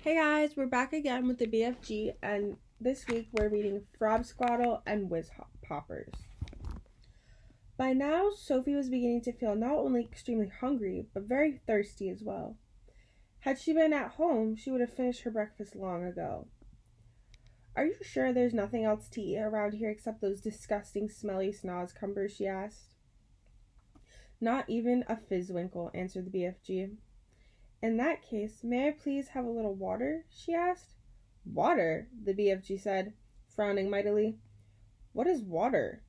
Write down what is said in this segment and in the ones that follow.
Hey guys, we're back again with the BFG, and this week we're reading Frobsquattle and Whiz Poppers. By now, Sophie was beginning to feel not only extremely hungry, but very thirsty as well. Had she been at home, she would have finished her breakfast long ago. Are you sure there's nothing else to eat around here except those disgusting, smelly snozcumbers? She asked. Not even a fizzwinkle, answered the BFG. In that case, may I please have a little water? She asked. Water, the BFG said, frowning mightily. What is water?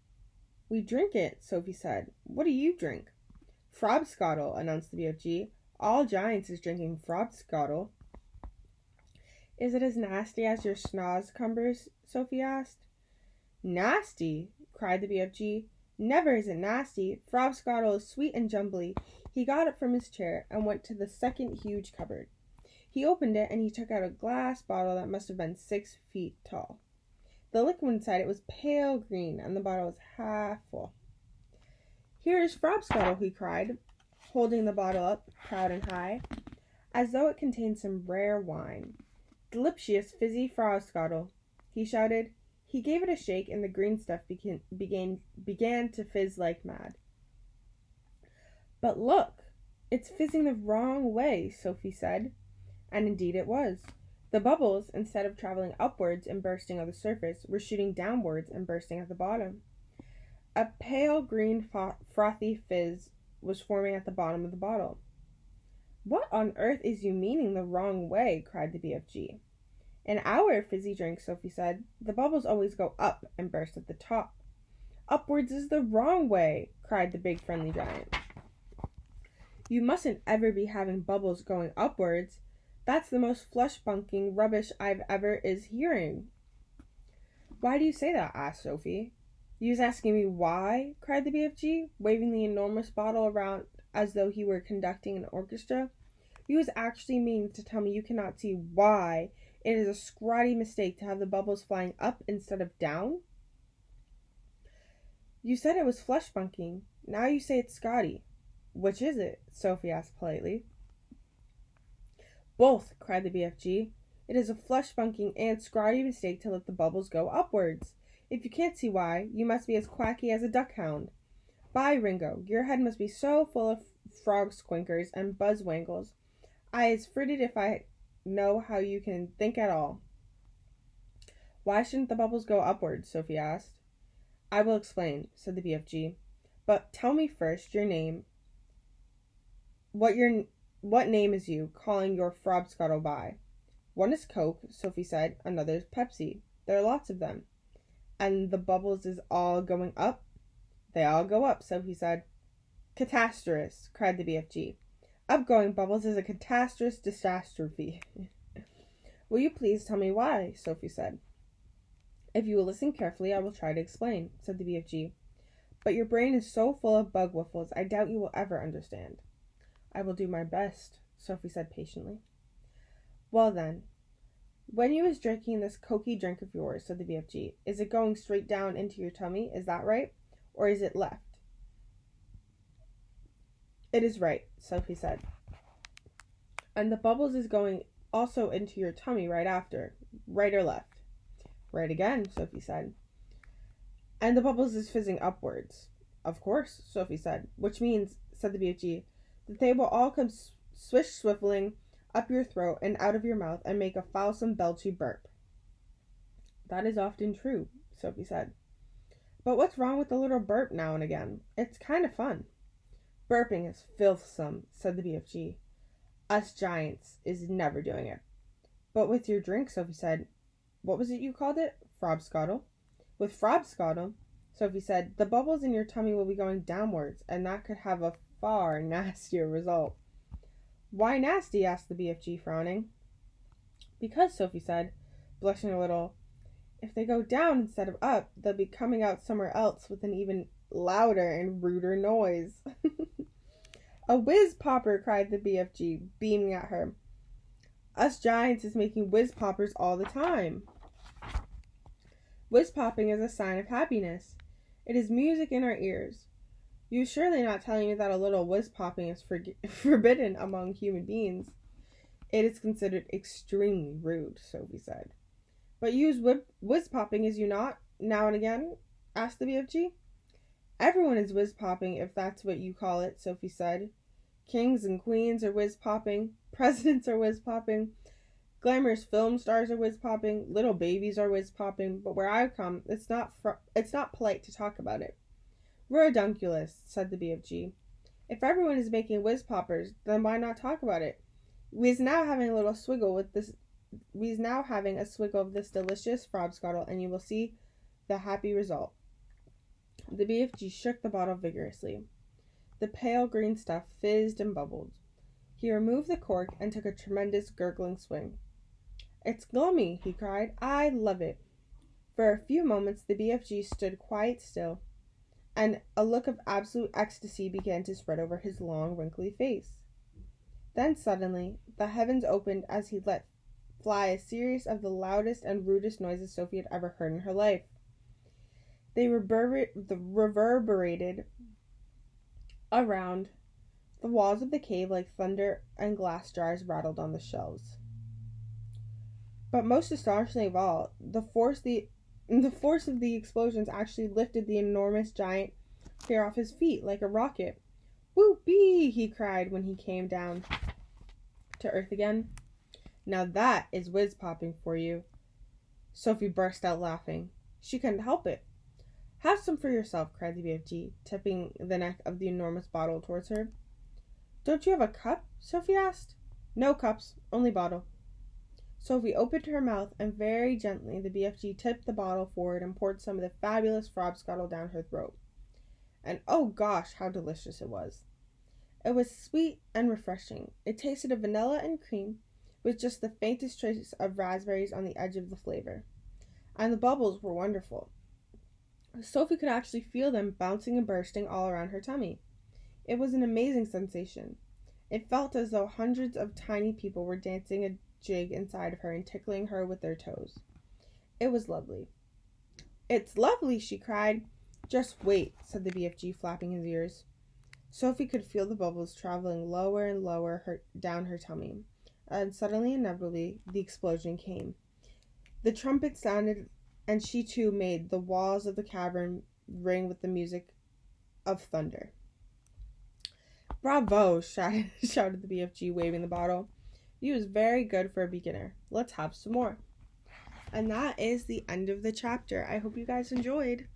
We drink it, Sophie said. What do you drink? Frobsquattle, announced the BFG. All Giants is drinking Frobsquattle. Is it as nasty as your snozcumbers? Sophie asked. Nasty, cried the BFG. Never is it nasty. Frobsquattle is sweet and jumbly. He got up from his chair and went to the second huge cupboard. He opened it and he took out a glass bottle that must have been 6 feet tall. The liquid inside it was pale green and the bottle was half full. Here is Frobsquattle, he cried, holding the bottle up, proud and high, as though it contained some rare wine. Delicious fizzy Frobsquattle, he shouted. He gave it a shake and the green stuff began to fizz like mad. But look, it's fizzing the wrong way, Sophie said. And indeed it was. The bubbles, instead of traveling upwards and bursting on the surface, were shooting downwards and bursting at the bottom. A pale green frothy fizz was forming at the bottom of the bottle. What on earth is you meaning the wrong way? Cried the BFG. In our fizzy drink, Sophie said, the bubbles always go up and burst at the top. Upwards is the wrong way, cried the big friendly giant. You mustn't ever be having bubbles going upwards. That's the most flesh-bunking rubbish I've ever is hearing. Why do you say that? Asked Sophie. You was asking me why? Cried the BFG, waving the enormous bottle around as though he were conducting an orchestra. You was actually meaning to tell me you cannot see why it is a scrawny mistake to have the bubbles flying up instead of down? You said it was flesh-bunking. Now you say it's Scotty. Which is it? Sophie asked politely. Both, cried the BFG. It is a flesh-bunking and scrawny mistake to let the bubbles go upwards. If you can't see why, you must be as quacky as a duckhound. By Ringo, your head must be so full of frog squinkers and buzzwangles. I is fritted if I know how you can think at all. Why shouldn't the bubbles go upwards? Sophie asked. I will explain, said the BFG. But tell me first your name. What name is you calling your Frobsquattle by? One is Coke, Sophie said. Another is Pepsi. There are lots of them. And the bubbles is all going up? They all go up, Sophie said. Catastrophe, cried the BFG. Upgoing bubbles is a catastrophe. Will you please tell me why? Sophie said. If you will listen carefully, I will try to explain, said the BFG. But your brain is so full of bug whiffles, I doubt you will ever understand. I will do my best, Sophie said patiently. Well then, when you was drinking this cokey drink of yours, said the BFG, is it going straight down into your tummy, is that right? Or is it left? It is right, Sophie said. And the bubbles is going also into your tummy right after, right or left? Right again, Sophie said. And the bubbles is fizzing upwards. Of course, Sophie said, which means, said the BFG, that they will all come swish-swiffling up your throat and out of your mouth and make a foulsome belchy burp. That is often true, Sophie said. But what's wrong with a little burp now and again? It's kind of fun. Burping is filthsome, said the BFG. Us giants is never doing it. But with your drink, Sophie said. What was it you called it? Frobsquattle. With Frobsquattle, Sophie said, the bubbles in your tummy will be going downwards, and that could have a far nastier result. Why nasty? Asked the BFG, frowning. Because, Sophie said, blushing a little, if they go down instead of up, they'll be coming out somewhere else with an even louder and ruder noise. A whiz popper, cried the BFG, beaming at her. Us giants is making whiz poppers all the time. Whiz popping is a sign of happiness. It is music in our ears. You're surely not telling me that a little whiz popping is forbidden among human beings. It is considered extremely rude, Sophie said. But you use whiz-popping, is you not, now and again? Asked the BFG. Everyone is whiz-popping, if that's what you call it, Sophie said. Kings and queens are whiz-popping. Presidents are whiz-popping. Glamorous film stars are whiz-popping. Little babies are whiz-popping. But where I come, it's not polite to talk about it. Redunculous, said the BFG. If everyone is making whiz-poppers, then why not talk about it? We's now having a swiggle of this delicious frobscottle, and you will see the happy result. The BFG shook the bottle vigorously. The pale green stuff fizzed and bubbled. He removed the cork and took a tremendous gurgling swing. It's glummy, he cried. I love it. For a few moments the BFG stood quite still, and a look of absolute ecstasy began to spread over his long, wrinkly face. Then suddenly the heavens opened as he let fly a series of the loudest and rudest noises Sophie had ever heard in her life. They reverberated around the walls of the cave like thunder, and glass jars rattled on the shelves. But most astonishingly of all, the force of the explosions actually lifted the enormous giant clear off his feet like a rocket. Whoopee! He cried when he came down to earth again. Now that is whiz-popping for you. Sophie burst out laughing. She couldn't help it. Have some for yourself, cried the BFG, tipping the neck of the enormous bottle towards her. Don't you have a cup? Sophie asked. No cups, only bottle. Sophie opened her mouth, and very gently the BFG tipped the bottle forward and poured some of the fabulous frobscottle down her throat. And oh gosh, how delicious it was. It was sweet and refreshing. It tasted of vanilla and cream, with just the faintest trace of raspberries on the edge of the flavor. And the bubbles were wonderful. Sophie could actually feel them bouncing and bursting all around her tummy. It was an amazing sensation. It felt as though hundreds of tiny people were dancing a jig inside of her and tickling her with their toes. It was lovely. It's lovely, she cried. Just wait, said the BFG, flapping his ears. Sophie could feel the bubbles traveling lower and lower down her tummy, and suddenly, inevitably, the explosion came. The trumpet sounded, and she too made the walls of the cavern ring with the music of thunder. Bravo, shouted the BFG, waving the bottle. You was very good for a beginner. Let's have some more. And that is the end of the chapter. I hope you guys enjoyed.